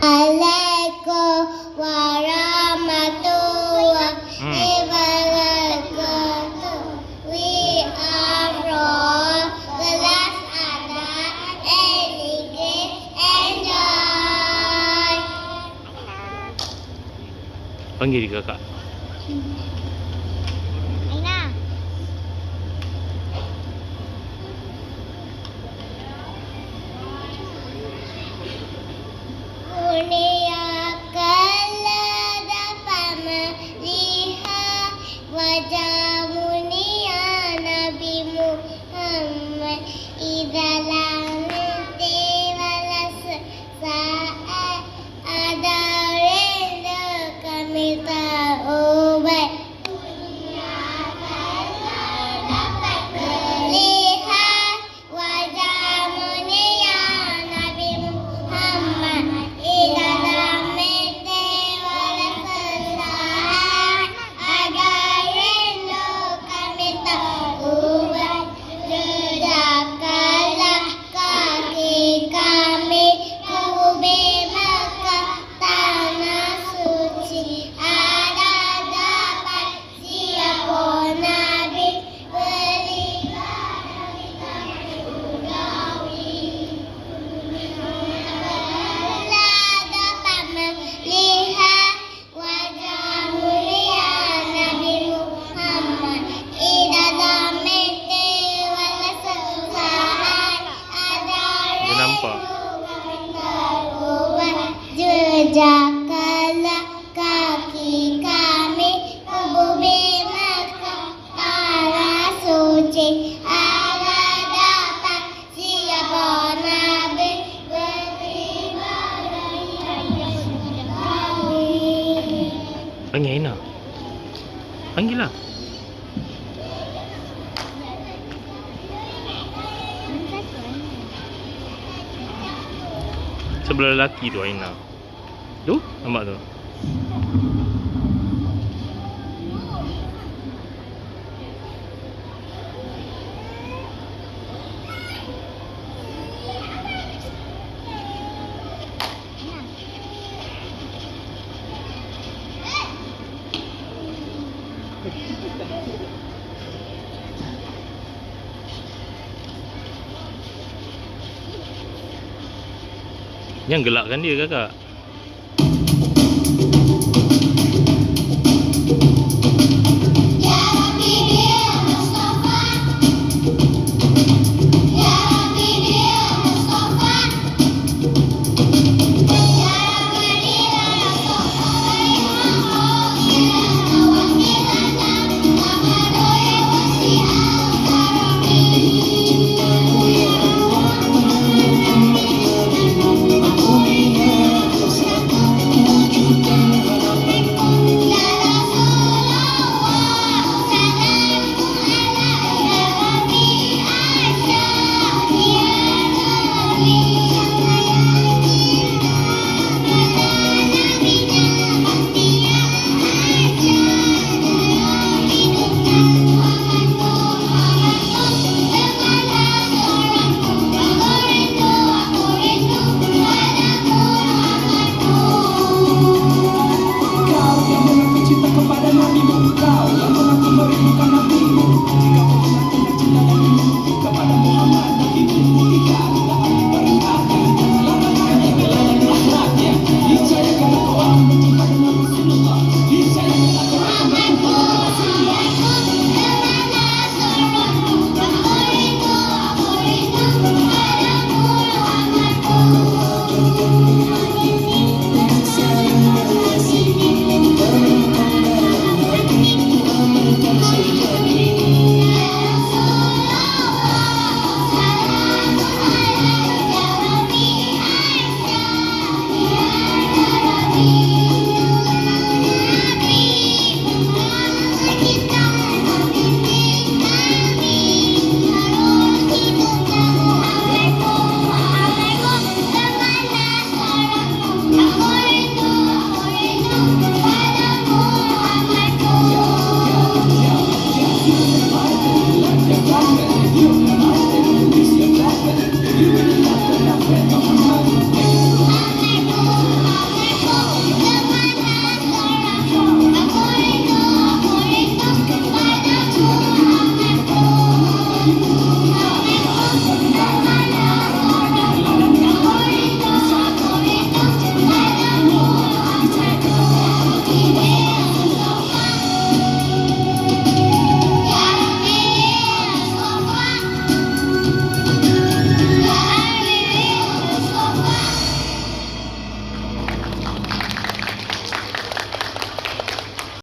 Assalamualaikum warahmatullahi wabarakatuh. We are from kelas anak English Enjoy. Panggil kakak. Aina. Kurniakanlah dapat melihat wajah mulia Nabi Muhammad di dalam mimpi walau sesaat ada rindu kami tak ubah. Kurniakanlah dapat melihat wajah mulia Nabi Muhammad di dalam mimpi walau sesaat agar rindu kami tak ubah. Jejakkanlah kaki kami ke bumi Mekah, tanah suci. Ada dapat siapa Nabi berikan kita surgawi. Dapat melihat wajah mulia Nabi Muhammad di dalam mimpi walau sesaat ada Dia nampak. jejakkanlah kaki kami ke bumi Mekah, tanah suci. Agar dapat siapa Nabi beribadah kami. Panggil Aina. Panggil lah. Sebelah lelaki tu Aina. Tu, nampak tu. Yang gelakkan dia kakak.